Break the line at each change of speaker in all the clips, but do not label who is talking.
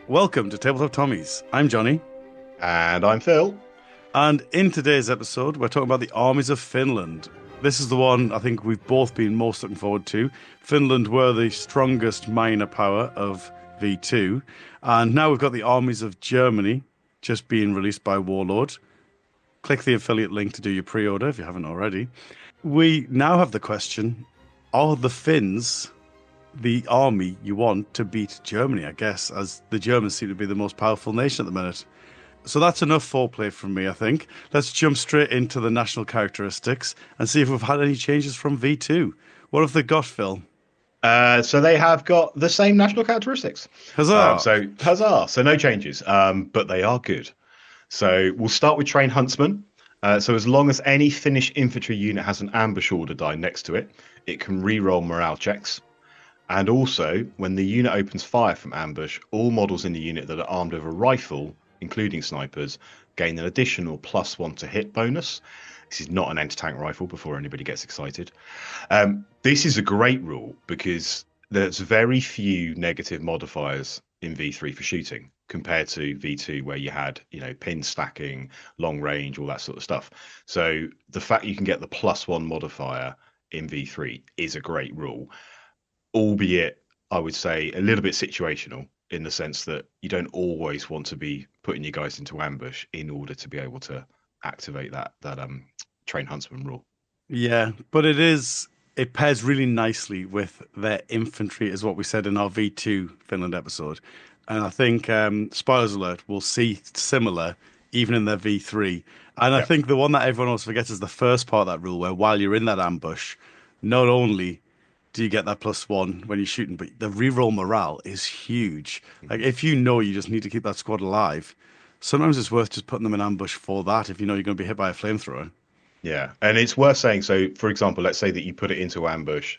Welcome to Tabletop Tommies. I'm Jonny,
And I'm Phil.
and in today's episode, we're talking about the armies of Finland. This is the one I think we've both been most looking forward to. Finland were the strongest minor power of V2, and now we've got the armies of Germany just being released by Warlord. Click the affiliate link to do your pre order if you haven't already. We now have the question: are the Finns the army you want to beat Germany, I guess, as the Germans seem to be the most powerful nation at the minute? So that's enough foreplay from me, I think. Let's jump straight into the national characteristics and see if we've had any changes from V2. What have they got, Phil?
So they have got the same national characteristics.
Huzzah!
So huzzah! So no changes, but they are good. So we'll start with Trained Huntsmen. So as long as any Finnish infantry unit has an ambush order die next to it, it can re-roll morale checks. And also, when the unit opens fire from ambush, all models in the unit that are armed with a rifle, including snipers, gain an additional +1 to hit bonus. This is not an anti-tank rifle before anybody gets excited. This is a great rule because there's very few negative modifiers in V3 for shooting compared to V2 where you had, pin stacking, long range, all that sort of stuff. So the fact you can get the +1 modifier in V3 is a great rule, albeit I would say a little bit situational in the sense that you don't always want to be putting your guys into ambush in order to be able to activate that Trained Huntsman rule.
Yeah, but it pairs really nicely with their infantry, is what we said in our V2 Finland episode. And I think, spoilers alert, we'll see similar even in their V3. And I
Yeah.
think the one that everyone always forgets is the first part of that rule, where while you're in that ambush, not only do you get that +1 when you're shooting, but the reroll morale is huge. Like,
Mhm.
if you know you just need to keep that squad alive, sometimes it's worth just putting them in ambush for that if you know you're going to be hit by a flamethrower.
Yeah. And it's worth saying, so for example, let's say that you put it into ambush,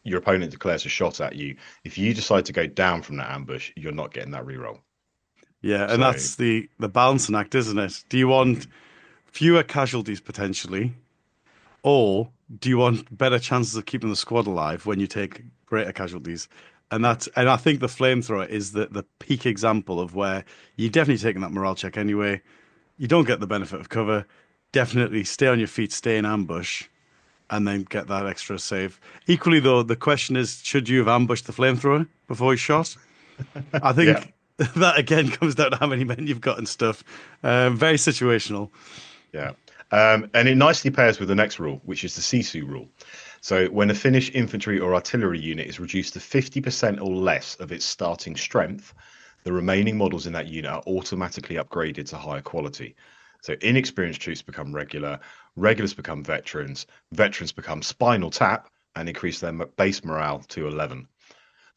your opponent declares a shot at you. If you decide to go down from that ambush, you're not getting that reroll.
Yeah, and
So
that's the balancing act, isn't it? Do you want
mhm.
fewer casualties potentially, or do you want better chances of keeping the squad alive when you take greater casualties?
Yeah.
And I think the flamethrower is the peak example of where you're definitely taking that morale check anyway. You don't get the benefit of cover. Definitely stay on your feet, stay in ambush, and then get that extra save. Equally, though, the question is, should you have ambushed the flamethrower before he shot? I
Yeah.
think that again comes down to how many men you've got and stuff. Very situational.
Yeah. And it nicely pairs with the next rule, which is the Sisu rule. So when a Finnish infantry or artillery unit is reduced to 50% or less of its starting strength, the remaining models in that unit are automatically upgraded to higher quality. So inexperienced troops become regular, regulars become veterans, veterans become spinal tap and increase their base morale to 11.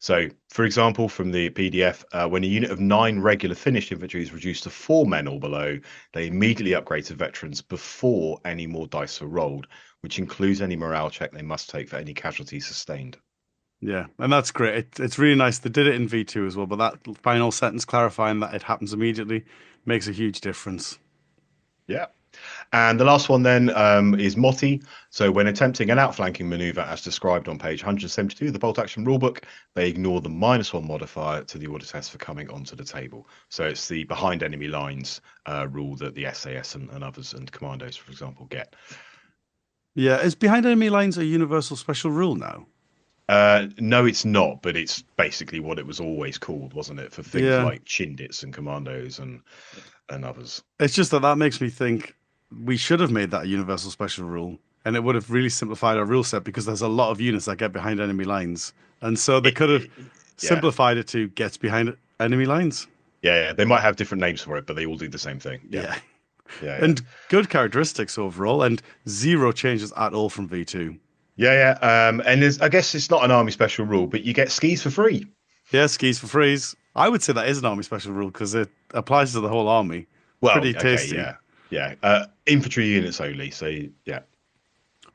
So, for example, from the PDF, when a unit of 9 regular Finnish infantry is reduced to 4 men or below, they immediately upgrade to veterans before any more dice are rolled, which includes any morale check they must take for any casualties sustained.
Yeah, and that's great. It's really nice. They did it in V2 as well, but that final sentence clarifying that it happens immediately makes a huge difference.
Yeah. And the last one then is Motti. So when attempting an outflanking maneuver as described on page 172 of the bolt action rulebook, they ignore the -1 modifier to the order test for coming onto the table. So it's the behind enemy lines rule that the SAS and others and commandos, for example, get.
Yeah, is behind enemy lines a universal special rule now?
No, it's not, but it's basically what it was always called, wasn't it? For things
Yeah,
like Chindits and commandos and others.
it's just that makes me think we should have made that a universal special rule, and it would have really simplified our rule set because there's a lot of units that get behind enemy lines, and so they could have
Yeah.
simplified it to gets behind enemy lines.
Yeah. They might have different names for it, but they all do the same thing. Yeah.
Yeah.
Yeah.
And good characteristics overall, and zero changes at all from V2.
And I guess it's not an army special rule, but you get skis for free.
Yeah, skis for freeze. I would say that is an army special rule because it applies to the whole army.
Well,
Pretty
okay,
tasty.
yeah. Infantry units only. So yeah,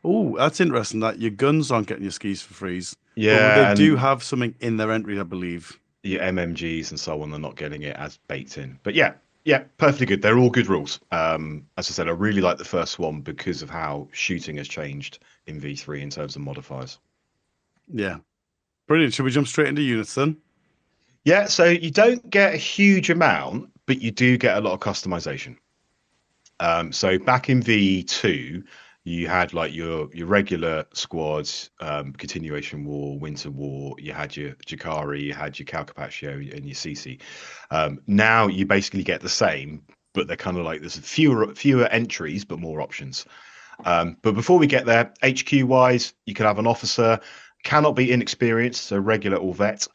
Oh, that's interesting that your guns aren't getting your skis for freeze, but they
yeah,
do
and
have something in their entry, I believe.
your MMGs and so on are not getting it as baked in. But yeah, perfectly good. They're all good rules. As I said, I really like the first one because of how shooting has changed in V3 in terms of modifiers.
Yeah, brilliant. Should we jump straight into units then?
Yeah, so you don't get a huge amount, but you do get a lot of customization. So back in V2, you had like your regular squads, Continuation War, Winter War. You had your Jakari, you had your Calcapaccio, and your Sisi. Now you basically get the same, but they're kind of like there's fewer entries, but more options. But before we get there, HQ wise, you can have an officer, cannot be inexperienced, so regular or vet.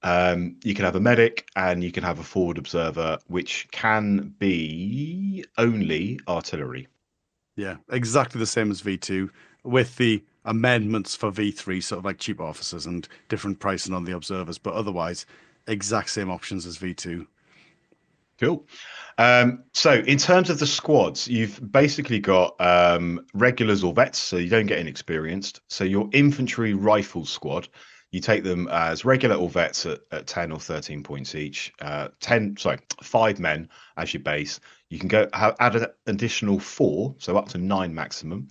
You can have a medic and you can have a forward observer, which can be only artillery.
Yeah, exactly the same as V2 with the amendments for V3, sort of like cheap officers and different pricing on the observers, but otherwise, exact same options as V2.
Cool. So in terms of the squads, you've basically got regulars or vets, so you don't get inexperienced. So your infantry rifle squad, you take them as regular or vets at 10 or 13 points each. 5 men as your base. You can add an additional 4, so up to 9 maximum.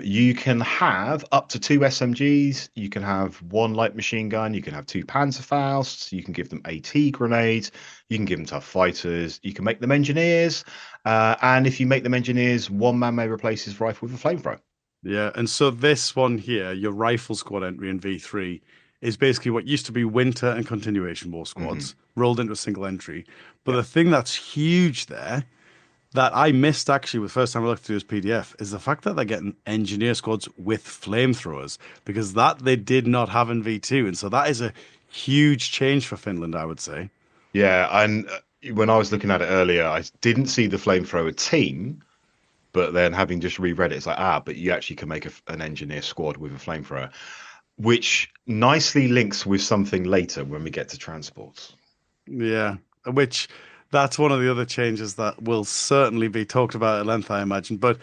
You can have up to 2 SMGs. You can have 1 light machine gun. You can have 2 Panzerfausts. You can give them AT grenades. You can give them tough fighters. You can make them engineers. And if you make them engineers, one man may replace his rifle with a flamethrower.
Yeah, and so this one here, your rifle squad entry in V3, is basically what used to be winter and continuation war
Hmm.
squads rolled into a single entry. But
Yeah.
the thing that's huge there that I missed actually the first time I looked through his PDF is the fact that they're getting engineer squads with flamethrowers because that they did not have in V2. And so that is a huge change for Finland, I would say.
Yeah. And when I was looking at it earlier, I didn't see the flamethrower team. But then having just reread it, it's like, but you actually can make an engineer squad with a flamethrower, which nicely links with something later when we get to transports.
Yeah, which that's one of the other changes that will certainly be talked about at length, I imagine. But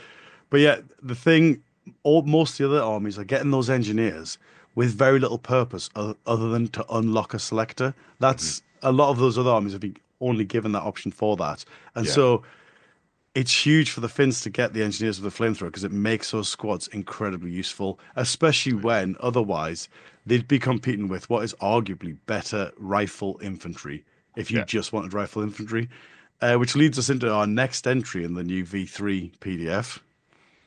yeah, the thing, most of the other armies are getting those engineers with very little purpose other than to unlock a selector.
Hmm.
That's a lot of those other armies have been only given that option for that, and
Yeah.
so it's huge for the Finns to get the engineers with the flamethrower because it makes those squads incredibly useful, especially when otherwise they'd be competing with what is arguably better rifle infantry if you
Yeah.
just wanted rifle infantry, which leads us into our next entry in the new V3 PDF.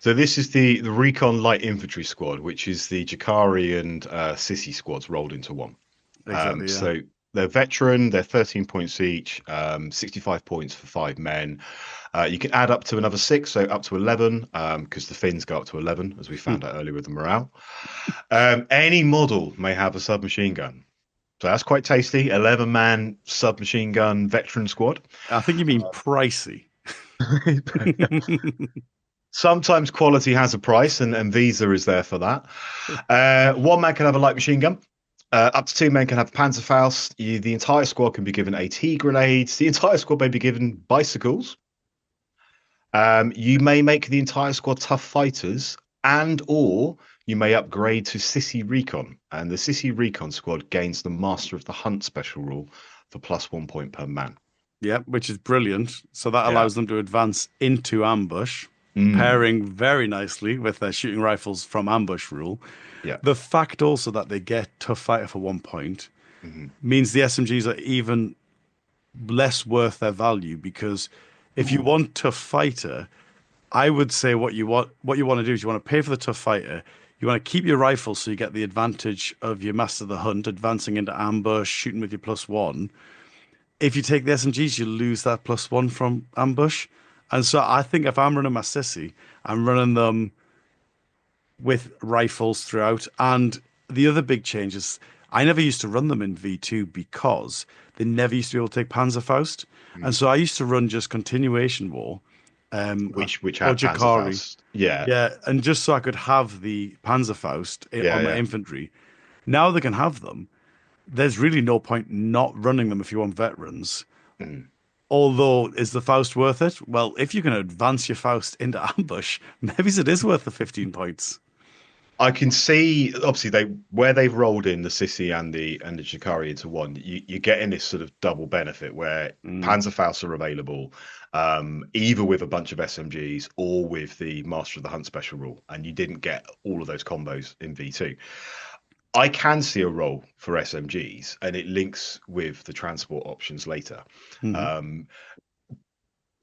So this is the Recon Light Infantry Squad, which is the Jakari and Sissy squads rolled into one.
Exactly, yeah.
So they're veteran, they're 13 points each, 65 points for 5 men. You can add up to another 6, so up to 11, because the Finns go up to 11, as we found out earlier with the morale. Any model may have a submachine gun. So that's quite tasty. 11-man submachine gun veteran squad.
I think you mean pricey.
Sometimes quality has a price, and Visa is there for that. One man can have a light machine gun. Up to 2 men can have Panzerfaust. The entire squad can be given AT grenades. The entire squad may be given bicycles. You may make the entire squad tough fighters, and or you may upgrade to Sissy Recon. And the Sissy Recon squad gains the Master of the Hunt special rule for +1 point per man.
Yeah, which is brilliant. So that
Yeah.
allows them to advance into ambush,
Mm.
pairing very nicely with their shooting rifles from ambush rule.
Yeah.
The fact also that they get tough fighter for 1 point
Hmm.
means the SMGs are even less worth their value because if you want tough fighter, I would say what you want to do is you want to pay for the tough fighter. You want to keep your rifle so you get the advantage of your master of the hunt, advancing into ambush, shooting with your +1. If you take the SMGs, you lose that +1 from ambush. And so I think if I'm running my sissy, I'm running them with rifles throughout. And the other big change is I never used to run them in V2 because they never used to be able to take Panzerfaust. And
Mm.
so I used to run just continuation war,
Which
or
had
Jakari.
Panzerfaust. Yeah.
Yeah, and just so I could have the Panzerfaust
Yeah.
on my
Yeah.
infantry. Now they can have them. There's really no point not running them if you want veterans.
Mm.
Although, is the Faust worth it? Well, if you can advance your Faust into ambush, maybe it is worth the 15 points.
I can see obviously where they've rolled in the Sissy and the Shikari into one, you're getting this sort of double benefit where
Mm.
Panzerfaust are available, either with a bunch of SMGs or with the Master of the Hunt special rule, and you didn't get all of those combos in V2. I can see a role for SMGs, and it links with the transport options later.
Mhm.
Um,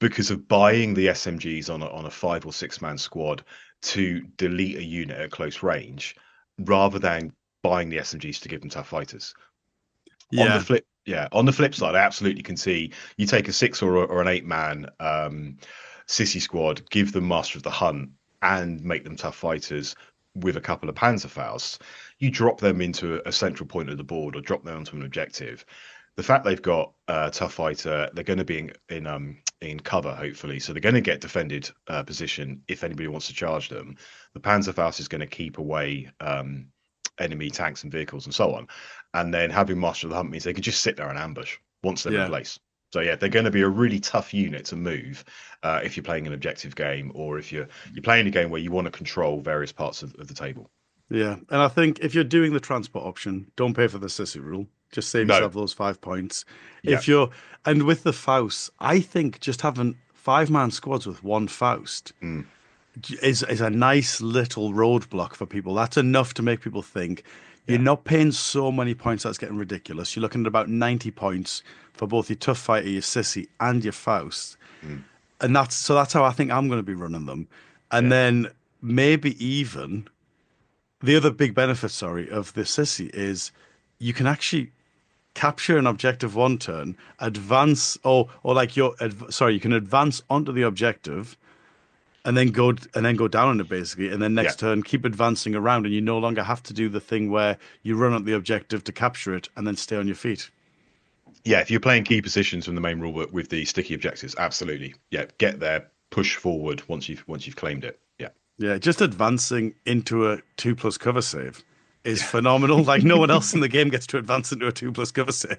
because of buying the SMGs on a 5 or 6 man squad to delete a unit at close range, rather than buying the SMGs to give them tough fighters.
Yeah,
On the flip side, I absolutely can see you take a 6 or an 8 man sissy squad, give them Master of the Hunt, and make them tough fighters with a couple of Panzerfausts. You drop them into a central point of the board or drop them onto an objective. The fact they've got tough fighter, they're going to be in cover hopefully, so they're going to get defended position if anybody wants to charge them. The Panzerfaust is going to keep away enemy tanks and vehicles and so on. And then having Master of the Hunt means they can just sit there and ambush once they're in
yeah.
place. So yeah, they're going to be a really tough unit to move if you're playing an objective game, or if you're playing a game where you want to control various parts of the table.
Yeah, and I think if you're doing the transport option, don't pay for the Sisu rule. Just save
No,
yourself those 5 points.
yeah,
If you're and with the Faust, I think just having 5 man squads with one Faust
mm,
is a nice little roadblock for people. That's enough to make people think you're
yeah,
not paying so many points that's getting ridiculous. You're looking at about 90 points for both your tough fighter, your sissy, and your Faust.
mm,
And that's how I think I'm going to be running them. And
yeah,
then maybe even the other big benefit, sorry, of the sissy is you can actually capture an objective one turn, advance, or like sorry, you can advance onto the objective and then go down on it basically, and then
yeah.
next turn keep advancing around, and you no longer have to do the thing where you run at the objective to capture it and then stay on your feet.
Yeah, if you're playing key positions from the main rulebook with the sticky objectives, absolutely. Yeah, get there, push forward once you've claimed it. Yeah.
Yeah, just advancing into a 2+ cover save is phenomenal. Like no one else in the game gets to advance into a 2+ cover save.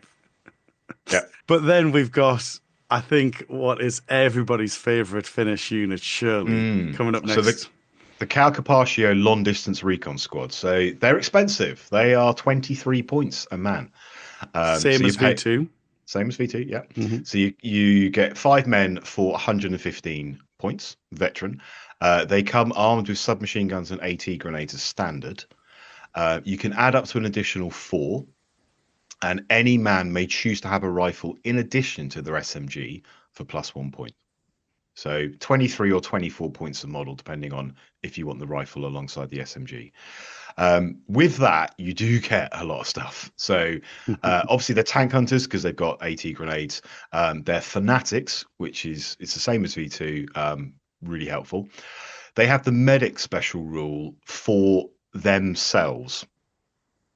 Yeah.
But then we've got, I think, what is everybody's favorite Finnish unit, Shirley, coming up
So
next.
the Cal Capaccio long distance recon squad. So they're expensive. They are 23 points a man. So
Same
you
as
pay
V2.
same as V2, yeah.
Hmm.
So you get 5 men for 115 points, veteran. They come armed with submachine guns and AT grenades as standard. You can add up to an additional 4, and any man may choose to have a rifle in addition to their SMG for +1 point. So 23 or 24 points a model, depending on if you want the rifle alongside the SMG. With that, you do get a lot of stuff. So obviously they're tank hunters because they've got AT grenades. They're fanatics, which is it's the same as V2, really helpful. They have the medic special rule for themselves.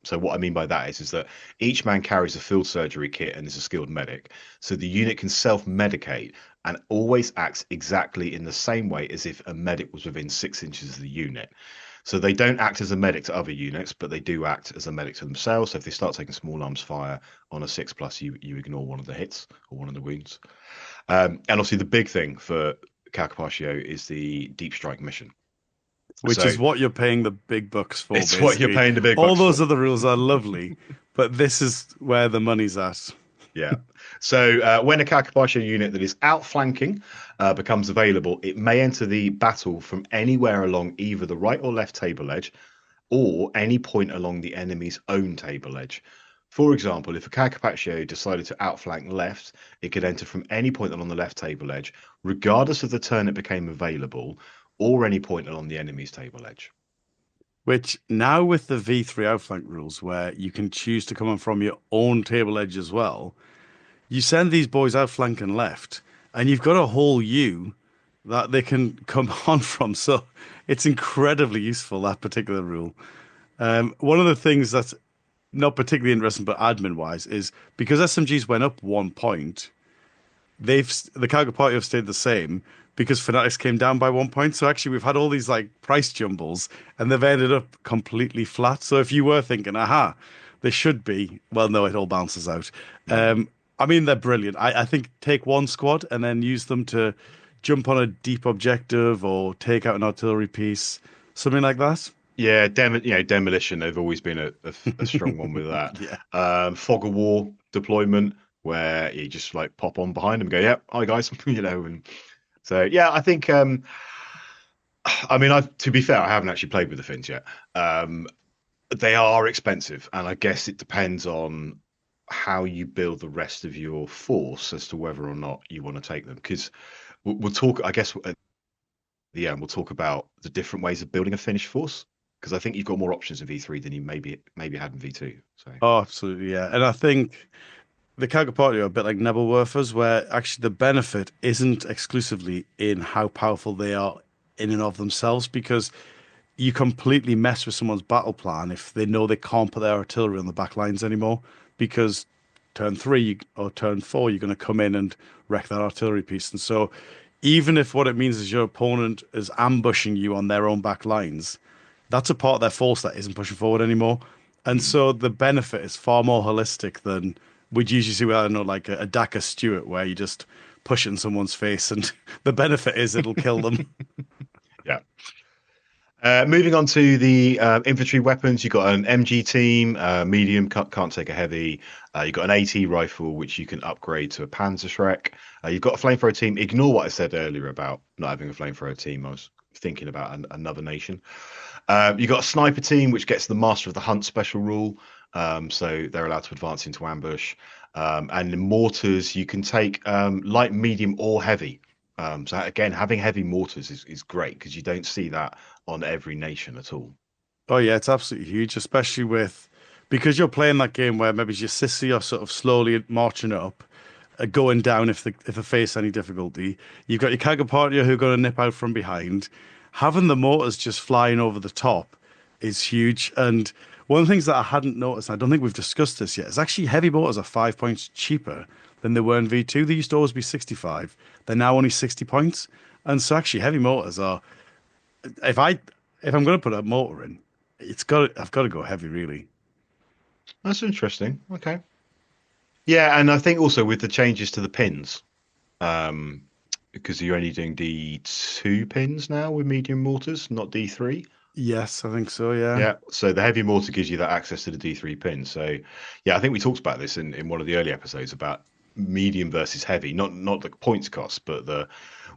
So what I mean by that is that each man carries a field surgery kit and is a skilled medic. So the unit can self-medicate and always acts exactly in the same way as if a medic was within 6 inches of the unit. So they don't act as a medic to other units, but they do act as a medic to themselves. So if they start taking small arms fire on a 6+, you ignore one of the hits or one of the wounds. And obviously the big thing for Cal Capaccio is the deep strike mission.
Which
So
is what you're paying the big bucks for,
it's what you're
basically.
paying the big
All
bucks
those
for.
other rules are lovely, but this is where the money's at.
Yeah. So when a Kakabashi unit that is outflanking becomes available, it may enter the battle from anywhere along either the right or left table edge or any point along the enemy's own table edge. For example, if a Carcapaccio decided to outflank left, it could enter from any point along the left table edge, regardless of the turn it became available, or any point along the enemy's table edge.
Which now with the V3 outflank rules, where you can choose to come in from your own table edge as well, you send these boys outflanking left, and you've got a whole U that they can come on from. So it's incredibly useful, that particular rule. One of the things that's not particularly interesting, but admin wise, is because SMGs went up 1 point, the cargo party have stayed the same because Fanatics came down by 1 point. So actually, we've had all these like price jumbles, and they've ended up completely flat. So if you were thinking, aha, they should be, well, no, it all bounces out. I mean, they're brilliant. I think take one squad and then use them to jump on a deep objective or take out an artillery piece, something like that.
Yeah, demolition. They've always been a strong one with that.
Yeah.
Fog of war deployment, where you just like pop on behind them, and go, "Yep, hi guys," and so yeah, I think. I mean, to be fair, I haven't actually played with the Finns yet. They are expensive, and I guess it depends on how you build the rest of your force as to whether or not you want to take them. Because we'll talk, I guess, at the end, we'll talk about the different ways of building a Finnish force. Because I think you've got more options in V3 than you maybe had in V2. So
Oh, absolutely, yeah. And I think the counterparty are a bit like Nebelwerfers, where actually the benefit isn't exclusively in how powerful they are in and of themselves, because you completely mess with someone's battle plan if they know they can't put their artillery on the back lines anymore, because turn three or turn four, you're going to come in and wreck that artillery piece. And so, even if what it means is your opponent is ambushing you on their own back lines, that's a part of their force that isn't pushing forward anymore. And
mm.
so the benefit is far more holistic than we'd usually see with, I don't know, like a Daka Stewart, where you just push it in someone's face and the benefit is it'll kill them.
Yeah. Moving on to the infantry weapons, you've got an MG team, medium, can't take a heavy. You've got an AT rifle, which you can upgrade to a Panzerschreck. You've got a flamethrower team. Ignore what I said earlier about not having a flamethrower team. I was thinking about another nation. You've got a sniper team, which gets the Master of the Hunt special rule. So they're allowed to advance into ambush. And in mortars, you can take light, medium, or heavy. So again, having heavy mortars is great because you don't see that on every nation at all.
Oh yeah, it's absolutely huge, especially with because you're playing that game where maybe your sissy are sort of slowly marching up, going down if they face any difficulty. You've got your Kagapartia who are going to nip out from behind. Having the mortars just flying over the top is huge. And one of the things that I hadn't noticed, and I don't think we've discussed this yet, is actually heavy mortars are 5 points cheaper than they were in V2. They used to always be 65. They're now only 60 points. And so actually heavy mortars are if I if I'm going to put a mortar in, I've got to go heavy really.
That's interesting. Okay. Yeah, and I think also with the changes to the pins, um, because you're only doing D2 pins now with medium mortars, not D3.
Yes, I think so. Yeah.
Yeah, so the heavy mortar gives you that access to the D3 pin. So, yeah, I think we talked about this in one of the early episodes about medium versus heavy, not the points cost, but the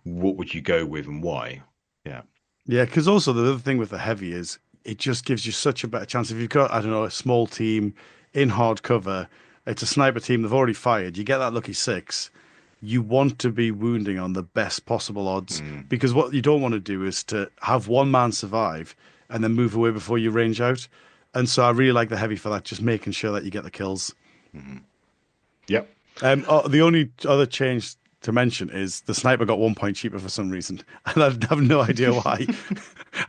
what would you go with and why. Yeah.
Yeah, because also the other thing with the heavy is it just gives you such a better chance. If you've got, I don't know, a small team in hard cover, it's a sniper team, they've already fired, you get that lucky six, you want to be wounding on the best possible odds
Mm,
because what you don't want to do is to have one man survive and then move away before you range out. And so I really like the heavy for that, just making sure that you get the kills.
mhm. Yep.
The only other change to mention is the sniper got 1 point cheaper for some reason, and I have no idea why.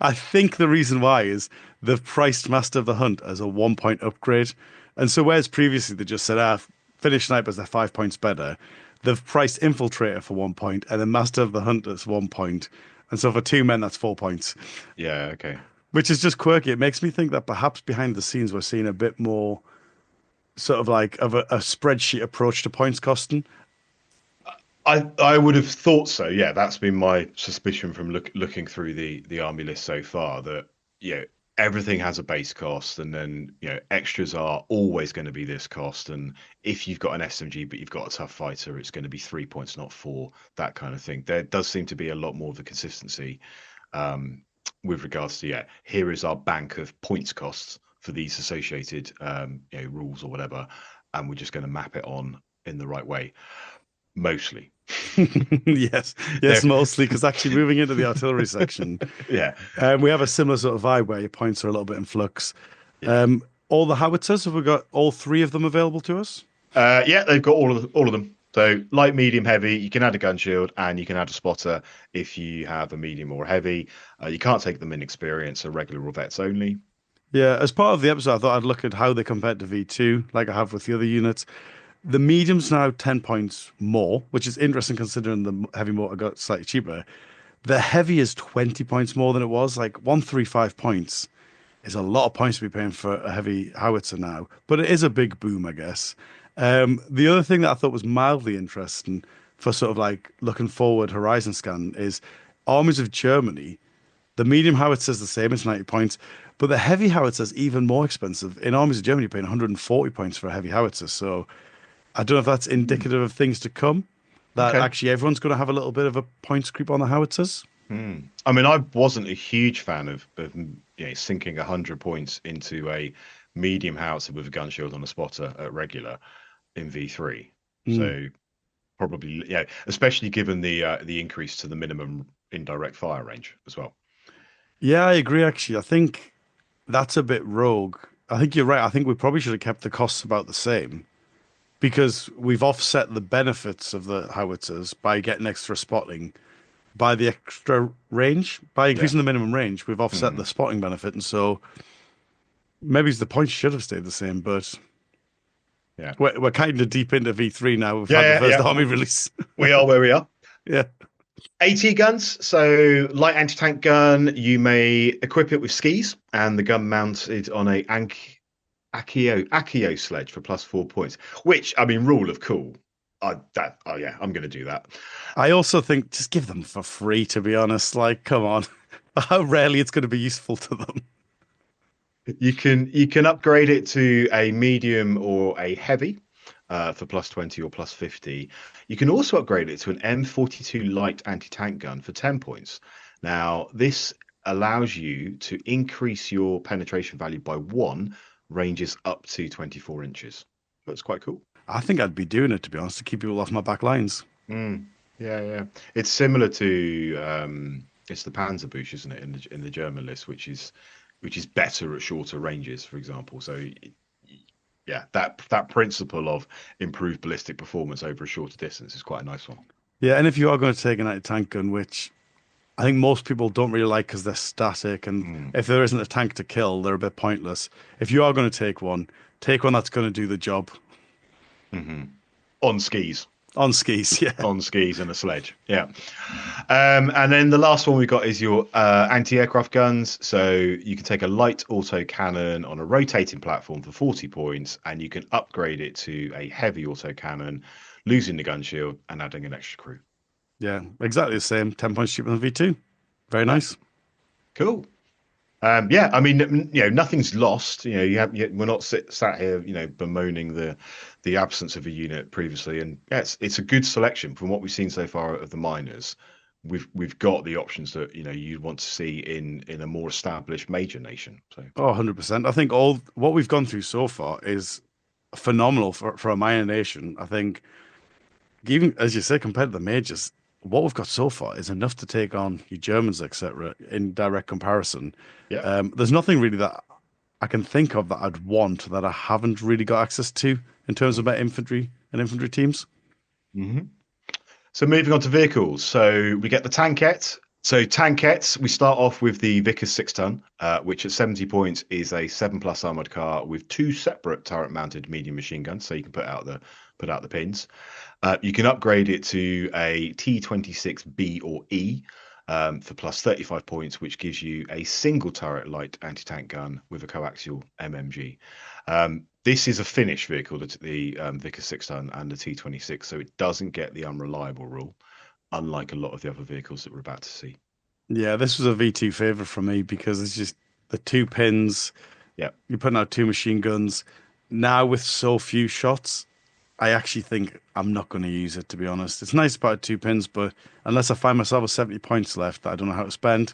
I think the reason why is they've priced Master of the Hunt as a 1 point upgrade, and so whereas previously they just said, Finnish snipers are 5 points better, they've priced Infiltrator for 1 point, and then Master of the Hunt is 1 point, and so for two men that's 4 points,
Yeah, okay.
which is just quirky. It makes me think that perhaps behind the scenes we're seeing a bit more sort of like of a spreadsheet approach to points costing.
I would have thought so. Yeah, that's been my suspicion from looking through the army list so far that everything has a base cost and then extras are always going to be this cost, and if you've got an SMG but you've got a tough fighter, it's going to be 3 points, not four, that kind of thing. There does seem to be a lot more of a consistency with regards to here is our bank of points costs for these associated rules or whatever, and we're just going to map it on in the right way mostly.
Yes, yes,
There,
mostly because actually moving into the artillery section,
yeah,
we have a similar sort of vibe where your points are a little bit in flux.
yeah,
All the howitzers, have we got all three of them available to us?
yeah. They've got all of them. So light, medium, heavy. You can add a gun shield and you can add a spotter if you have a medium or a heavy. You can't take them in experience, so regular or vets only.
Yeah, as part of the episode, I thought I'd look at how they compared to V2, like I have with the other units. The medium's now 10 points more, which is interesting considering the heavy mortar got slightly cheaper. The heavy is 20 points more than it was, like 135 points is a lot of points to be paying for a heavy howitzer now, but it is a big boom, I guess. The other thing that I thought was mildly interesting for sort of like looking forward horizon scan is Armies of Germany. The medium howitzer is the same, it's 90 points, but the heavy howitzer is even more expensive. In Armies of Germany, you're paying 140 points for a heavy howitzer. So I don't know if that's indicative of things to come, that
Okay.
actually everyone's going to have a little bit of a points creep on the howitzers.
I mean, I wasn't a huge fan sinking 100 points into a medium howitzer with a gun shield on a spotter at regular in V3.
Mm.
So probably, yeah, especially given the increase to the minimum indirect fire range as well.
Yeah, I agree, actually. I think that's a bit rogue. I think you're right. I think we probably should have kept the costs about the same because we've offset the benefits of the howitzers by getting extra spotting, by the extra range, by
Yeah.
increasing the minimum range, we've offset the
Mhm.
spotting benefit. And so maybe the points should have stayed the same, but
Yeah.
we're kind of deep into V3 now. We've
Yeah,
had the
yeah,
first
yeah.
army release.
We are where we are.
Yeah.
AT guns, so light anti-tank gun, you may equip it with skis and the gun mounted on a Akio sledge for plus 4 points, which, I mean, rule of cool. Oh yeah, I'm going to do that.
I also think just give them for free, to be honest. Like, come on. How rarely it's going to be useful to them.
You can upgrade it to a medium or a heavy for plus 20 or plus 50. You can also upgrade it to an M42 light anti-tank gun for 10 points. Now, this allows you to increase your penetration value by one, ranges up to 24 inches. That's quite cool.
I think I'd be doing it, to be honest, to keep people off my back lines.
Mm, yeah, yeah. It's similar to it's the Panzerbuch, isn't it, in the German list, which is better at shorter ranges, for example. So yeah, that principle of improved ballistic performance over a shorter distance is quite a nice one.
Yeah, and if you are going to take an anti-tank gun, which I think most people don't really like because they're static, and
Mm,
if there isn't a tank to kill, they're a bit pointless. If you are going to take one that's going to do the job
hmm On skis.
on skis. Yeah.
On skis and a sledge. Yeah. And then the last one we've got is your anti-aircraft guns. So you can take a light auto cannon on a rotating platform for 40 points, and you can upgrade it to a heavy auto cannon, losing the gun shield and adding an extra crew.
Yeah, exactly the same. 10 points cheaper than V2. Very
Yeah.
nice.
Cool. Yeah, I mean, nothing's lost. We're not sat here, bemoaning the absence of a unit previously, and yeah, it's a good selection from what we've seen so far of the miners. We've got the options that you'd want to see in a more established major nation. So,
Oh, 100%. I think all what we've gone through so far is phenomenal for a minor nation. I think, even as you say, compared to the majors, what we've got so far is enough to take on your Germans, etc., in direct comparison.
yeah.
There's nothing really that I can think of that I'd want that I haven't really got access to in terms of my infantry and infantry teams.
Mm-hmm. So moving on to vehicles. So we get the tankette. So tankettes, we start off with the Vickers 6 ton, which at 70 points is a 7+ armored car with two separate turret-mounted medium machine guns. So you can put out the pins. You can upgrade it to a T26B or E for plus 35 points, which gives you a single turret light anti-tank gun with a coaxial MMG. This is a Finnish vehicle, the Vickers 6 ton and the T26, so it doesn't get the unreliable rule, unlike a lot of the other vehicles that we're about to see.
Yeah, this was a V2 favorite for me because it's just the two pins.
Yeah.
You're putting out two machine guns. Now with so few shots, I actually think I'm not going to use it, to be honest. It's nice about two pins, but unless I find myself with 70 points left that I don't know how to spend,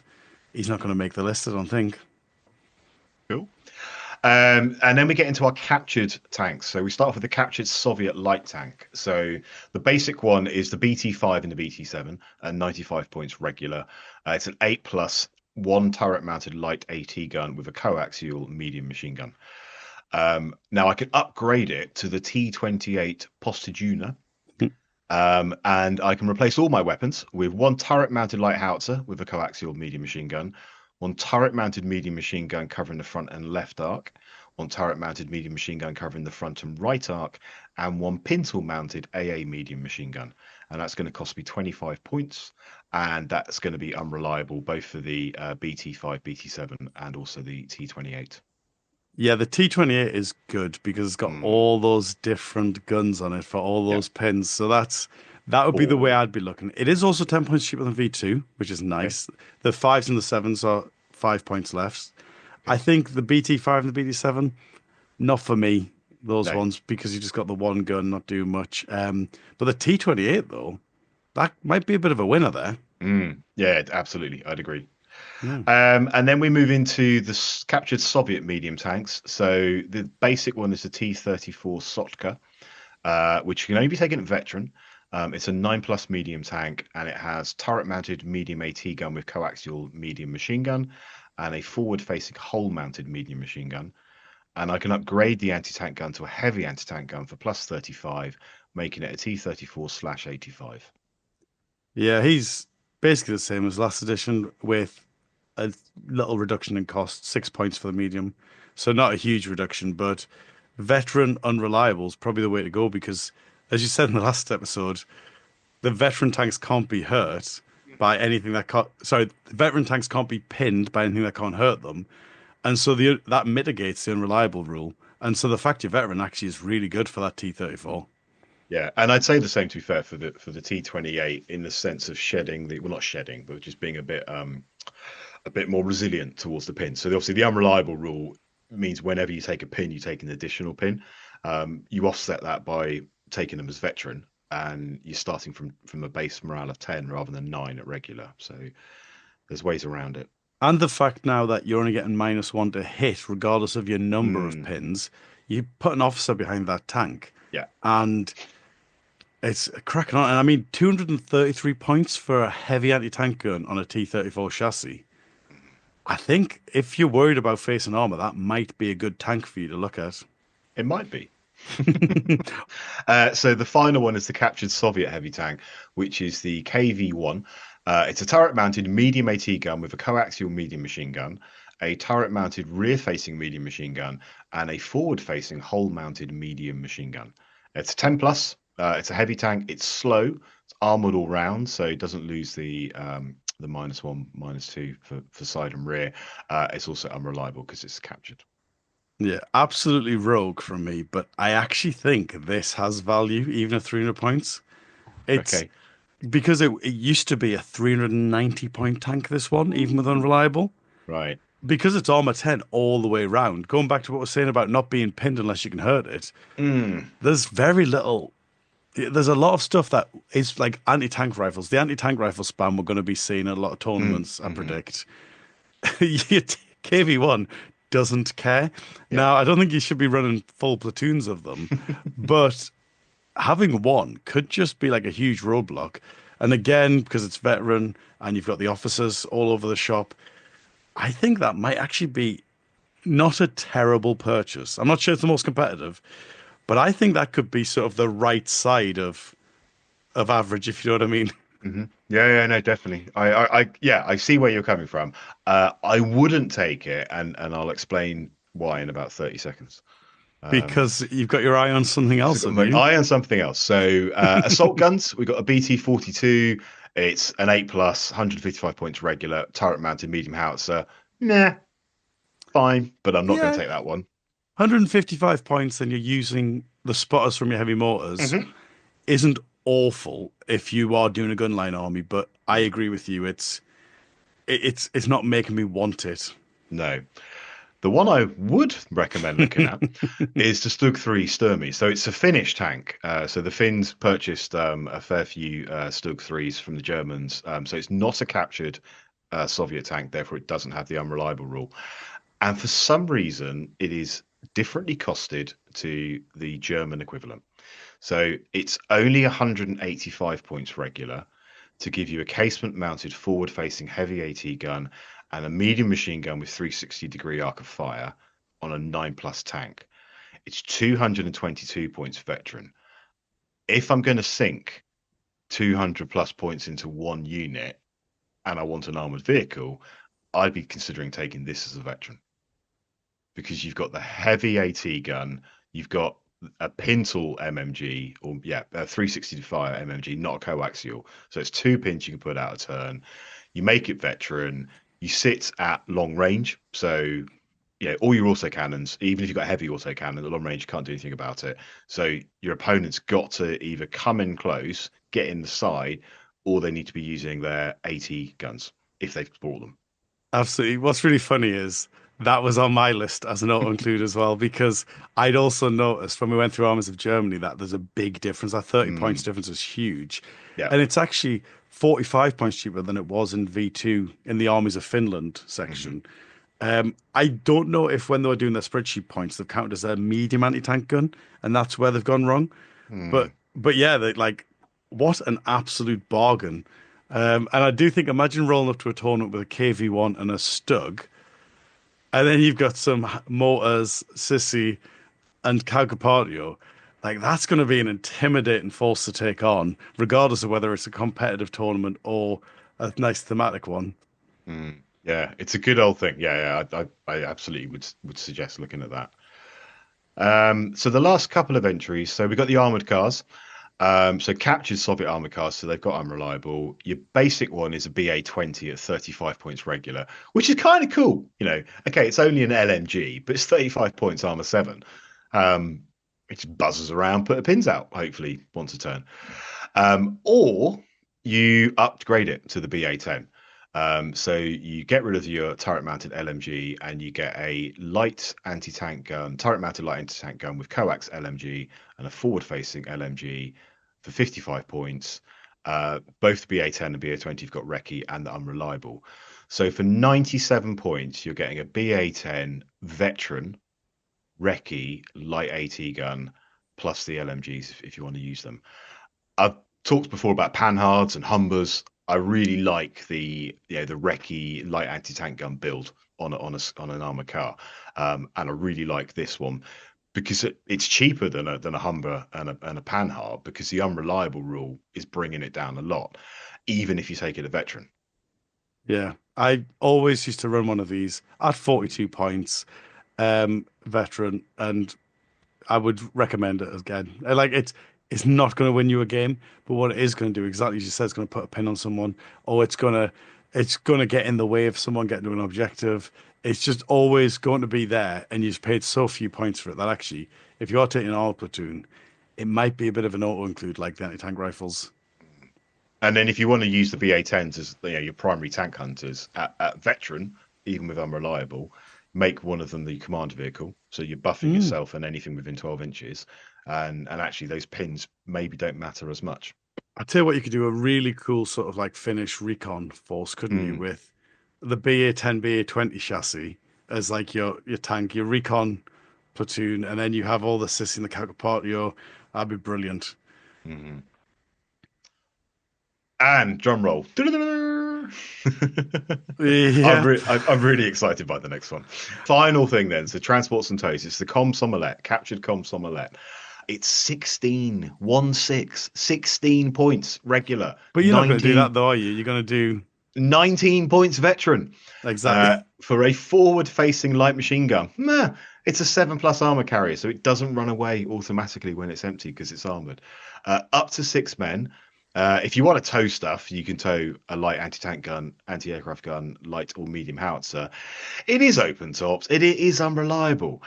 he's not going to make the list, I don't think.
Cool. And then we get into our captured tanks. So we start off with the captured Soviet light tank. So the basic one is the BT5 and the BT7, and 95 points regular. It's an 8+ one turret mounted light AT gun with a coaxial medium machine gun. Now I can upgrade it to the T28 Postijuna. And I can replace all my weapons with one turret mounted light howitzer with a coaxial medium machine gun, one turret mounted medium machine gun covering the front and left arc, one turret mounted medium machine gun covering the front and right arc, and one pintle mounted AA medium machine gun. And that's going to cost me 25 points. And that's going to be unreliable both for the BT5, BT7, and also the T28.
Yeah, the T28 is good because it's got all those different guns on it for all
Yeah.
those pins. So that would be the way I'd be looking. It is also 10 points cheaper than V2, which is nice. The fives and the sevens are 5 points less. I think the BT5 and the BT7, not for me, those
No.
ones, because you just got the one gun, not doing much. But the T28, though, that might be a bit of a winner there.
Yeah, absolutely. I'd agree.
Yeah.
And then we move into the captured Soviet medium tanks. So the basic one is the T-34 Sotka, which can only be taken at veteran. It's a 9 plus medium tank, and it has turret-mounted medium AT gun with coaxial medium machine gun, and a forward-facing hull-mounted medium machine gun. And I can upgrade the anti-tank gun to a heavy anti-tank gun for plus 35, making it a T-34/85.
Yeah, he's basically the same as last edition with a little reduction in cost, 6 points for the medium. So not a huge reduction, but veteran unreliable is probably the way to go because, as you said in the last episode, the veteran tanks can't be hurt by anything that can't. Sorry, the veteran tanks can't be pinned by anything that can't hurt them, and so that mitigates the unreliable rule. And so the fact you're veteran actually is really good for that T-34.
Yeah, and I'd say the same to be fair for the T28 in the sense of shedding the well not shedding, but just being a bit more resilient towards the pin. So obviously the unreliable rule means whenever you take a pin, you take an additional pin. You offset that by taking them as veteran, and you're starting from a base morale of 10 rather than 9 at regular. So there's ways around it.
And the fact now that you're only getting -1 to hit, regardless of your number of
Mm,
pins, you put an officer behind that tank,
yeah,
and it's cracking on. And I mean, 233 points for a heavy anti-tank gun on a T-34 chassis. I think if you're worried about facing armor, that might be a good tank for you to look at.
it might be. So the final one is the captured Soviet heavy tank, which is the KV-1. It's a turret-mounted medium AT gun with a coaxial medium machine gun, a turret-mounted rear-facing medium machine gun, and a forward-facing hull-mounted medium machine gun. It's 10 plus. It's a heavy tank. It's slow. It's armored all round, so it doesn't lose the -1, -2 for side and rear. It's also unreliable because it's captured.
Yeah, absolutely rogue from me, but I actually think this has value, even at 300 points. It's
Okay,
because it used to be a 390 point tank, this one, even with unreliable.
right.
Because it's armor 10 all the way around, going back to what I was saying about not being pinned unless you can hurt it,
Mm,
there's very little. There's a lot of stuff that is like anti-tank rifles. The anti-tank rifle spam we're going to be seeing in a lot of tournaments, I
mhm.
predict. KV1 doesn't care.
Yeah.
Now, I don't think you should be running full platoons of them, but having one could just be like a huge roadblock. And again, because it's veteran and you've got the officers all over the shop, I think that might actually be not a terrible purchase. I'm not sure it's the most competitive, but I think that could be sort of the right side of average, if you know what I mean.
Yeah, yeah, no, definitely. Yeah, I see where you're coming from. I wouldn't take it, and I'll explain why in about 30 seconds. Um,
Because you've got your eye on something
so I've
else,
got
have
my
you?
eye on something else. So, assault guns, we've got a BT-42. It's an 8 plus, 155 points regular, turret mounted medium howitzer. Nah, fine, but I'm not going to
Yeah,
take that one.
155 points and you're using the spotters from your heavy mortars
Hmm.
isn't awful if you are doing a gunline army, but I agree with you. It's not making me want it.
No. The one I would recommend looking at is the Stug 3 Sturmy. So it's a Finnish tank. So the Finns purchased a fair few Stug 3s from the Germans. So it's not a captured Soviet tank, therefore it doesn't have the unreliable rule. And for some reason, it is differently costed to the German equivalent. So it's only 185 points regular to give you a casement mounted forward facing heavy AT gun and a medium machine gun with 360-degree arc of fire on a 9 plus tank. It's 222 points veteran. If I'm going to sink 200 plus points into one unit and I want an armored vehicle, I'd be considering taking this as a veteran because you've got the heavy AT gun, you've got a pintle MMG, or yeah, a 360 fire MMG, not a coaxial. So it's 2 pins you can put out a turn. You make it veteran. You sit at long range, so yeah, all your auto cannons, even if you've got heavy auto cannon, at long range you can't do anything about it. So your opponent's got to either come in close, get in the side, or they need to be using their AT guns if they've bought them.
Absolutely. What's really funny is that was on my list as an auto include as well, because I'd also noticed when we went through Armies of Germany that there's a big difference. That 30 points
Mm,
difference is huge.
yeah.
And it's actually 45 points cheaper than it was in V2 in the Armies of Finland
Hmm.
section. I don't know if when they were doing their spreadsheet points, they've counted as a medium anti-tank gun, and that's where they've gone wrong.
Hmm.
But yeah, they like what an absolute bargain. And I do think imagine rolling up to a tournament with a KV1 and a Stug, and then you've got some mortars, Sissy, and Calcapardio. Like that's going to be an intimidating force to take on, regardless of whether it's a competitive tournament or a nice thematic one.
Mm, yeah, it's a good old thing. Yeah, yeah, I absolutely would suggest looking at that. So the last couple of entries. So we got the armored cars. So captured Soviet armored cars. So they've got unreliable. Your basic one is a BA-20 at 35 points regular, which is kind of cool. Okay, it's only an LMG, but it's 35 points armor 7. Um, it just buzzes around, put the pins out, hopefully once a turn. Or you upgrade it to the BA-10. So you get rid of your turret-mounted LMG and you get a light anti-tank gun, turret-mounted light anti-tank gun with coax LMG and a forward-facing LMG for 55 points. Both the BA-10 and BA-20 have got Recce and the unreliable. So for 97 points, you're getting a BA-10 veteran Recce light AT gun plus the LMGs if you want to use them. I've talked before about panhards and humbers. I really like the Recce light anti-tank gun build on an armored car, and I really like this one because it's cheaper than a Humber and a panhard because the unreliable rule is bringing it down a lot, even if you take it a veteran.
Yeah, I always used to run one of these at 42 points, veteran, and I would recommend it again. Like it's not going to win you a game, but what it is going to do, exactly as you said, it's going to put a pin on someone, or it's gonna get in the way of someone getting to an objective. It's just always going to be there, and you've paid so few points for it that actually, if you are taking an all platoon, it might be a bit of an auto include like the anti-tank rifles.
And then if you want to use the BA-10s as your primary tank hunters at veteran, even with unreliable, make one of them the command vehicle. So you're buffing
Mm.
yourself and anything within 12 inches. And actually those pins maybe don't matter as much.
I tell you what, you could do a really cool sort of like Finnish recon force, couldn't you,
Mm,
with the BA-10, BA-20 chassis as like your tank, your recon platoon, and then you have all the sys in the Calcapartio. That'd be brilliant.
mhm. And drum roll.
Yeah,
I'm really excited by the next one. Final thing then. So transports and tows. It's the Komsomolet, captured Komsomolet. It's 16 points regular,
but you're not going to do that
19,
though, are you? You're going to do
19 points veteran.
exactly.
For a forward-facing light machine gun. Meh, it's a 7+ armor carrier, so it doesn't run away automatically when it's empty because it's armored. Up to 6 men. If you want to tow stuff, you can tow a light anti-tank gun, anti-aircraft gun, light or medium howitzer. It is open tops. It is unreliable.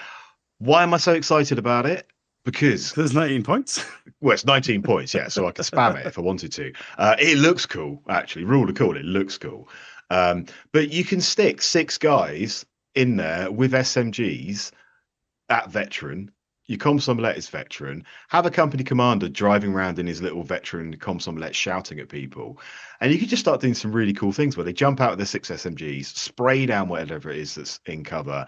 Why am I so excited about it? Because,
There's 19 points.
well, it's 19 points, yeah, so I can spam it if I wanted to. It looks cool, actually. Rule of cool, it looks cool. But you can stick 6 guys in there with SMGs at veteran. Your Komsomolet is veteran. Have a company commander driving around in his little veteran Komsomolet shouting at people. And you can just start doing some really cool things where they jump out of the 6 SMGs, spray down whatever it is that's in cover,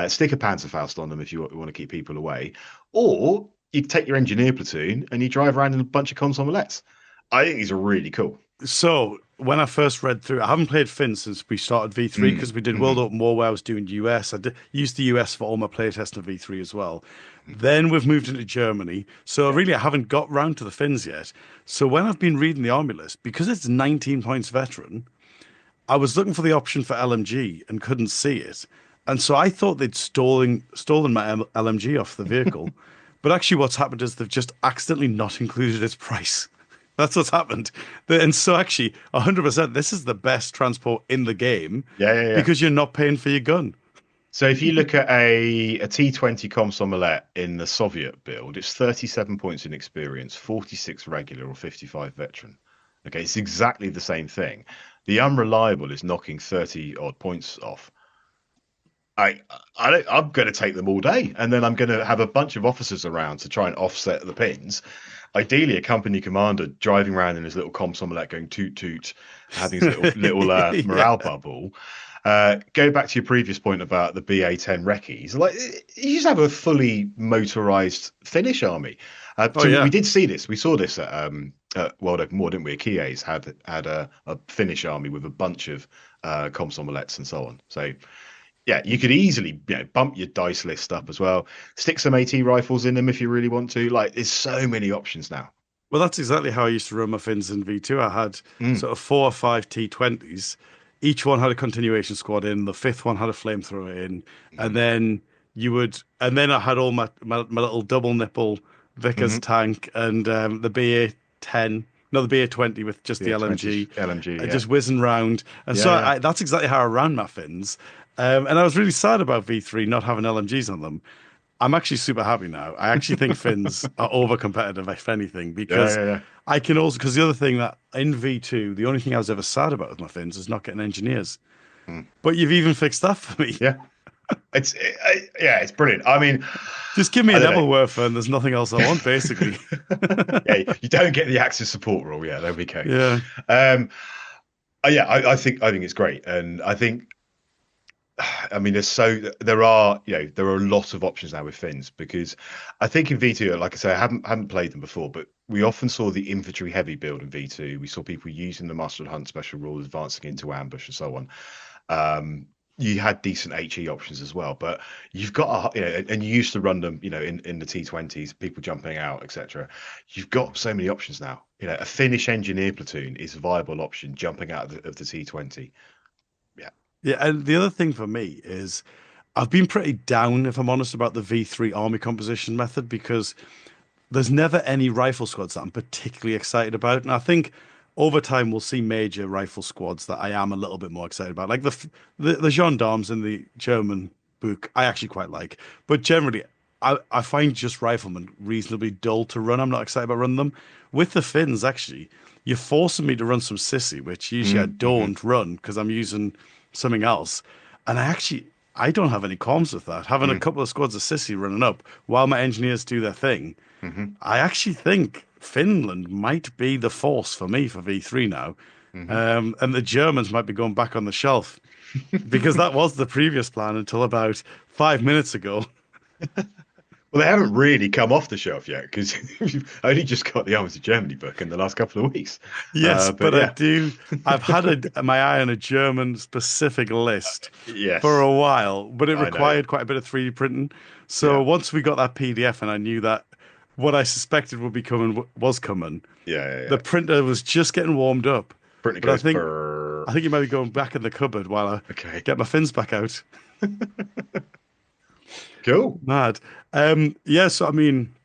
stick a Panzerfaust on them if you want to keep people away. Or you take your engineer platoon and you drive around in a bunch of Komsomolets. I think these are really cool.
So when I first read through, I haven't played Finn since we started V3
Mm,
because we did World
mhm.
Open War where I was doing US. Used the US for all my playtesting of V3 as well. Then we've moved into Germany. So
Yeah.
really, I haven't got round to the Finns yet. So when I've been reading the army list, because it's 19 points veteran, I was looking for the option for LMG and couldn't see it. And so I thought they'd stolen my LMG off the vehicle. But actually, what's happened is they've just accidentally not included its price. That's what's happened. And so actually, 100%, this is the best transport in the game
Yeah, yeah, yeah.
because you're not paying for your gun.
So if you look at a T20 Komsomolet in the Soviet build, it's 37 points in experience, 46 regular or 55 veteran. Okay, it's exactly the same thing. The unreliable is knocking 30 odd points off. I'm going to take them all day, and then I'm going to have a bunch of officers around to try and offset the pins. ideally a company commander driving around in his little Komsomolet going toot toot, having his little
Yeah.
morale bubble. Go back to your previous point about the BA-10 recce's. Like you just have a fully motorized Finnish army.
Oh
So we
yeah.
did see this. We saw this at World Open War, didn't we? Kies had a Finnish army with a bunch of Komsomolets and so on. So yeah, you could easily bump your dice list up as well. Stick some AT rifles in them if you really want to. Like there's so many options now.
Well, that's exactly how I used to run my Finns in V2. I had
Mm,
sort of 4 or 5 T20s. Each one had a continuation squad in. The fifth one had a flamethrower in, and
hmm
then and then I had all my little double nipple Vickers
hmm
tank and the BA-10, no, the BA-20 with just the
Yeah, 20
LMG,
LMG. Yeah,
just whizzing round. And so
yeah, yeah.
that's exactly how I ran my Finns. And I was really sad about V3 not having LMGs on them. I'm actually super happy now. I actually think Finns are over competitive, if anything,
Yeah,
because
yeah, yeah.
I can also, because the other thing that in V2, the only thing I was ever sad about with my Finns is not getting engineers.
Mm.
But you've even fixed that for me.
Yeah. Yeah, it's brilliant. I mean,
Just give me
I
an
don't know.
Ebelwerfer and there's nothing else I want, basically.
Yeah, you don't get the Axis support rule. Yeah, there we go.
Yeah.
Um, yeah, I think it's great, and I think I mean there are a lot of options now with Finns because I think in V2, like I say, I haven't played them before, but we often saw the infantry heavy build in V2. We saw people using the Master of the Hunt special rule, advancing into ambush and so on. Um, you had decent HE options as well, but you've got and you used to run them, in the T20s, people jumping out, etc. You've got so many options now. A Finnish engineer platoon is a viable option jumping out of the T20. Yeah.
Yeah. And the other thing for me is I've been pretty down, if I'm honest, about the V3 army composition method because there's never any rifle squads that I'm particularly excited about. And I think over time we'll see major rifle squads that I am a little bit more excited about. Like the gendarmes in the German book, I actually quite like. But generally, I find just riflemen reasonably dull to run. I'm not excited about running them. With the Finns, actually, you're forcing me to run some Sissy, which usually I
Mm-hmm.
don't run because I'm using something else. And I don't have any qualms with that. Having a couple of squads of Sissy running up while my engineers do their thing,
Mm-hmm.
I actually think Finland might be the force for me for V3 now.
Mm-hmm.
And the Germans might be going back on the shelf because that was the previous plan until about 5 minutes ago.
Well, they haven't really come off the shelf yet because we've only just got the Armies of Germany book in the last couple of weeks.
Yes,
But
but
yeah,
I've had my eye on a German specific list for
yes,
a while, but it
I know.
required quite a bit of 3D printing. So
Yeah,
once we got that PDF and I knew that what I suspected would be coming was coming,
yeah, yeah,
the
yeah.
printer was just getting warmed up.
Brittany
But
goes, Brr.
I think you might be going back in the cupboard while I
Okay,
get my fins back out.
cool.
Mad. Yeah, so I mean,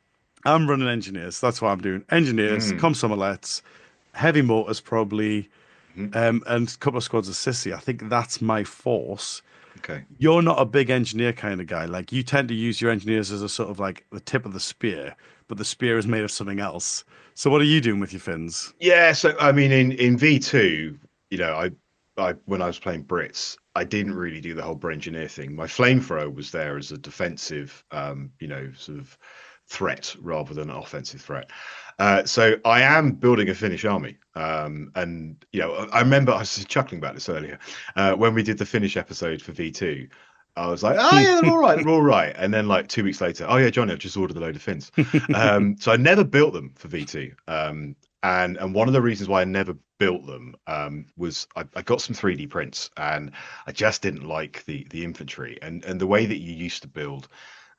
I'm running engineers. That's what I'm doing. Engineers,
Mm,
Komsomolets, heavy mortars probably,
mhm.
and a couple of squads of Sissy. I think that's my force.
Okay.
You're not a big engineer kind of guy. Like you tend to use your engineers as a sort of like the tip of the spear, but the spear is made of something else. So what are you doing with your fins?
Yeah, so I mean, in V2, I when I was playing Brits, I didn't really do the whole engineer thing. My flamethrower was there as a defensive, sort of threat rather than an offensive threat. So I am building a Finnish army. And I remember I was chuckling about this earlier when we did the Finnish episode for V2. I was like, oh yeah, they're all right, they're all right. And then like 2 weeks later, oh yeah, Johnny, I've just ordered a load of Finns. So I never built them for V2. And one of the reasons why I never built them was I got some 3D prints and I just didn't like the infantry and the way that you used to build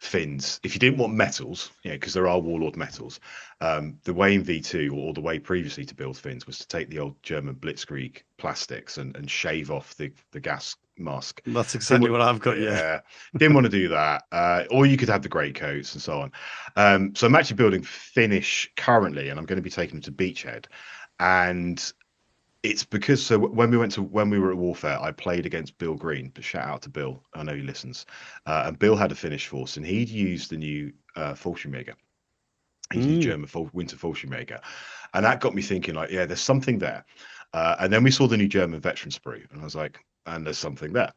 Finns. If you didn't want metals, because there are warlord metals, the way in V2 or the way previously to build Finns was to take the old German Blitzkrieg plastics and shave off the gas mask.
That's
Didn't
exactly
want,
what I've got, yeah.
yeah, didn't want to do that. Or you could have the great coats and so on. So I'm actually building Finnish currently, and I'm going to be taking them to Beachhead. And it's because when we were at Warfare, I played against Bill Green. But shout out to Bill, I know he listens. And Bill had a Finnish force, and he'd used the new Fallschirmjäger. He's new
Mm.
German Winter Fallschirmjäger, and that got me thinking, like, yeah, there's something there. And then we saw the new German veteran sprue, and I was like, and there's something there.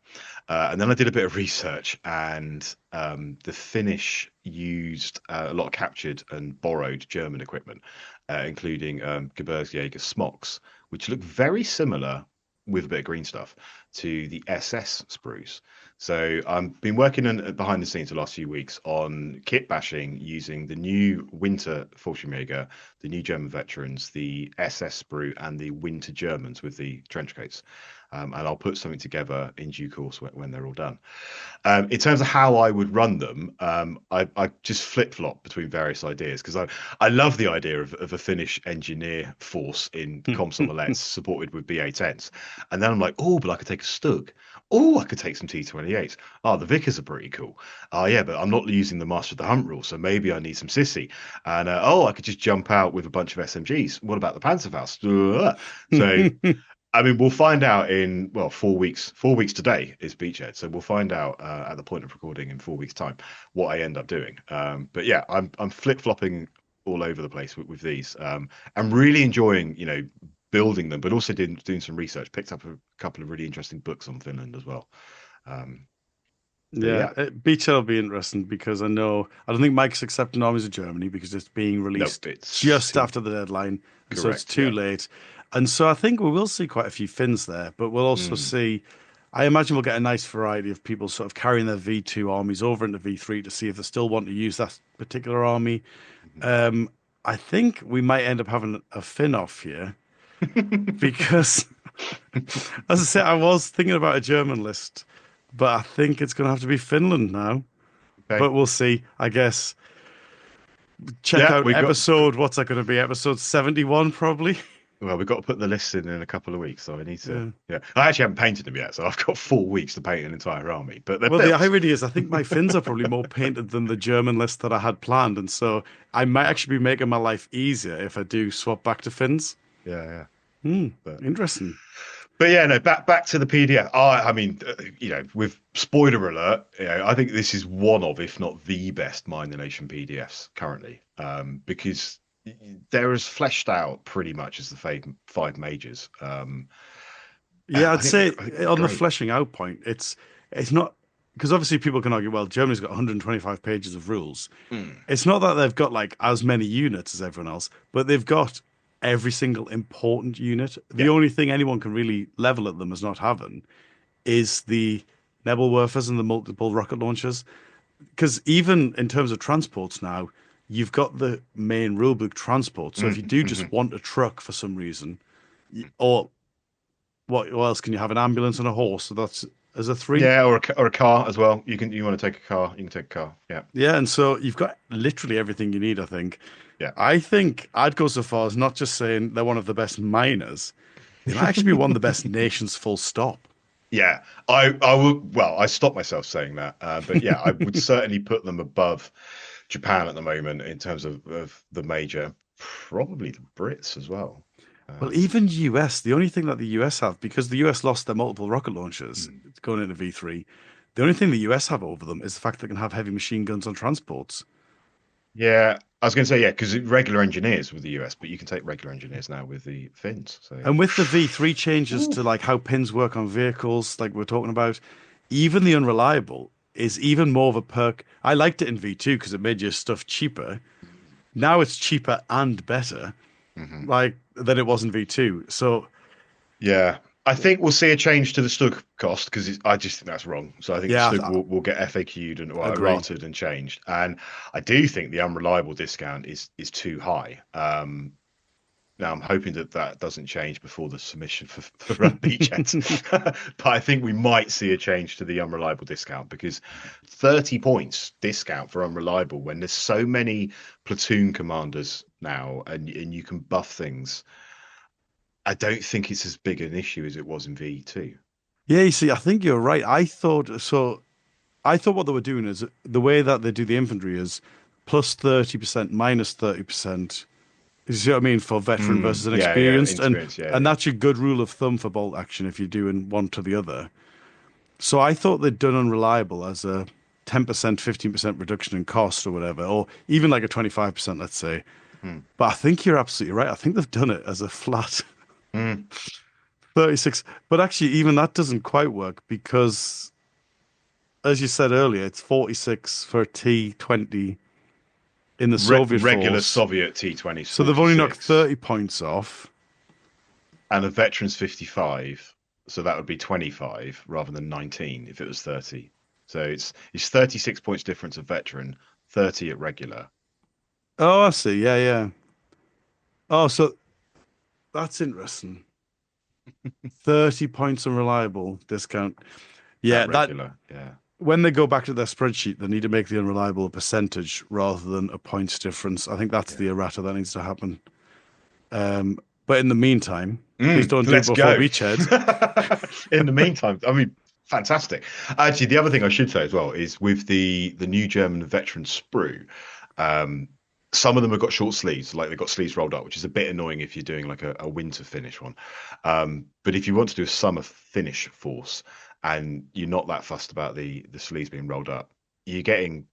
And then I did a bit of research, and the Finnish used a lot of captured and borrowed German equipment, including Gebirgsjäger smocks, which look very similar with a bit of green stuff to the SS sprues. So I've been working behind the scenes the last few weeks on kit bashing using the new Winter Fallschirmjäger, the new German veterans, the SS sprue, and the Winter Germans with the trench coats. And I'll put something together in due course when they're all done. In terms of how I would run them, I just flip-flop between various ideas because I love the idea of a Finnish engineer force in Komsomolets supported with BA-10s. And then I'm like, oh, but I could take a Stug. Oh, I could take some T-28s. Oh, the Vickers are pretty cool. Oh, yeah, but I'm not using the Master of the Hunt rule, so maybe I need some Sissy. And, I could just jump out with a bunch of SMGs. What about the Panzerfaust? So... I mean, we'll find out in 4 weeks. 4 weeks today is Beachhead, so we'll find out at the point of recording in 4 weeks' time what I end up doing. But yeah, I'm flip flopping all over the place with these. I'm really enjoying, building them, but also doing some research. Picked up a couple of really interesting books on Finland as well.
Yeah, Beachhead will be interesting because I don't think Mike's accepting Armies of Germany because it's being released just after the deadline, so it's too late. And so I think we will see quite a few Finns there, but we'll also see, I imagine we'll get a nice variety of people sort of carrying their V2 armies over into V3 to see if they still want to use that particular army. I think we might end up having a Finn off here because, as I said, I was thinking about a German list, but I think it's going to have to be Finland now. Okay. But we'll see, I guess. Check out episode, what's that going to be? Episode 71, probably.
Well, we've got to put the list in a couple of weeks, so I need to. Yeah, I actually haven't painted them yet, so I've got 4 weeks to paint an entire army. But
the irony is, I think my Finns are probably more painted than the German list that I had planned, and so I might actually be making my life easier if I do swap back to Finns.
Yeah.
Interesting.
But yeah, no, back to the PDF. I mean, with spoiler alert, I think this is one of, if not the best Mind the Nation PDFs currently, because they're as fleshed out pretty much as the five majors.
I'd say on the fleshing out point, it's not, because obviously people can argue, well, Germany's got 125 pages of rules. It's not that they've got like as many units as everyone else, but they've got every single important unit. The only thing anyone can really level at them as not having is the Nebelwerfers and the multiple rocket launchers. Because even in terms of transports now, you've got the main rulebook transport. So if you do just want a truck for some reason, or what else can you have? An ambulance and a horse. So that's as a 3.
Yeah, or a car as well. You want to take a car, you can take a car. Yeah.
Yeah, and so you've got literally everything you need, I think.
Yeah.
I think I'd go so far as not just saying they're one of the best miners. They might actually be one of the best nations, full stop.
Yeah, I would. Well, I stopped myself saying that, but yeah, I would certainly put them above Japan at the moment in terms of the major, probably the Brits as well.
Well, even US, the only thing that the US have, because the US lost their multiple rocket launchers going into V3, the only thing the US have over them is the fact they can have heavy machine guns on transports.
Yeah, I was going to say, because regular engineers with the US, but you can take regular engineers now with the Finns. So.
And with the V3 changes to like how pins work on vehicles, like we're talking about, even the unreliable is even more of a perk. I liked it in V2 because it made your stuff cheaper. Now it's cheaper and better, like than it was in V2. So,
yeah, I think we'll see a change to the Stug cost because I just think that's wrong. So I think Stug will get FAQ'd and rated and changed. And I do think the unreliable discount is too high. Now I'm hoping that doesn't change before the submission for Beachhead. But I think we might see a change to the unreliable discount because 30 points discount for unreliable when there's so many platoon commanders now and you can buff things. I don't think it's as big an issue as it was in V2.
Yeah, you see, I think you're right. I thought what they were doing is the way that they do the infantry is plus 30%, minus 30%. You see what I mean? For veteran versus inexperienced. And that's your good rule of thumb for bolt action if you're doing one to the other. So I thought they'd done unreliable as a 10%, 15% reduction in cost or whatever, or even like a 25%, let's say. But I think you're absolutely right. I think they've done it as a flat 36. But actually, even that doesn't quite work because, as you said earlier, it's 46 for T20 in the Soviet
Regular
force.
Soviet T20s
So they've only knocked
46,
30 points off.
and a veteran's 55. So that would be 25 rather than 19 if it was 30. So it's 36 points difference of veteran, 30 at regular.
Oh, I see. Yeah, yeah. Oh, so that's interesting. 30 points unreliable discount.
At
Yeah, that
regular, yeah.
when they go back to their spreadsheet, they need to make the unreliable a percentage rather than a points difference. I think that's
Yeah.
the errata that needs to happen. But in the meantime, please don't do it
Let's
before
go.
Beachhead.
In the meantime, I mean, fantastic. Actually, the other thing I should say as well is with the new German veteran sprue, um, some of them have got short sleeves, like they've got sleeves rolled up, which is a bit annoying if you're doing like a winter finish one. But if you want to do a summer finish force and you're not that fussed about the sleeves being rolled up, you're getting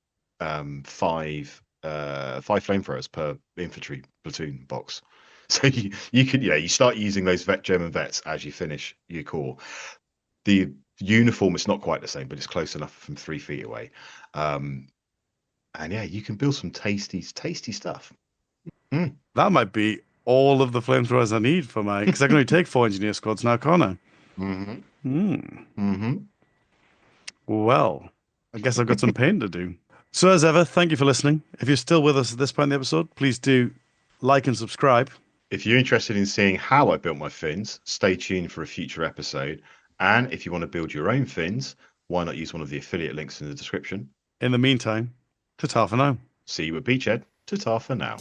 five flamethrowers per infantry platoon box. So you could, you start using those German vets as you finish your core. The uniform is not quite the same, but it's close enough from 3 feet away. And yeah, you can build some tasty stuff. Mm.
That might be all of the flamethrowers I need for my, because I can only take 4 engineer squads now, can't I?
Mm-hmm.
Hmm.
Mm-hmm.
Well, I guess I've got some painting to do. So as ever, thank you for listening. If you're still with us at this point in the episode, please do like and subscribe.
If you're interested in seeing how I built my fins, stay tuned for a future episode. And if you want to build your own fins, why not use one of the affiliate links in the description?
In the meantime, ta-ta for now.
See you at Beachhead. Ta-ta for now.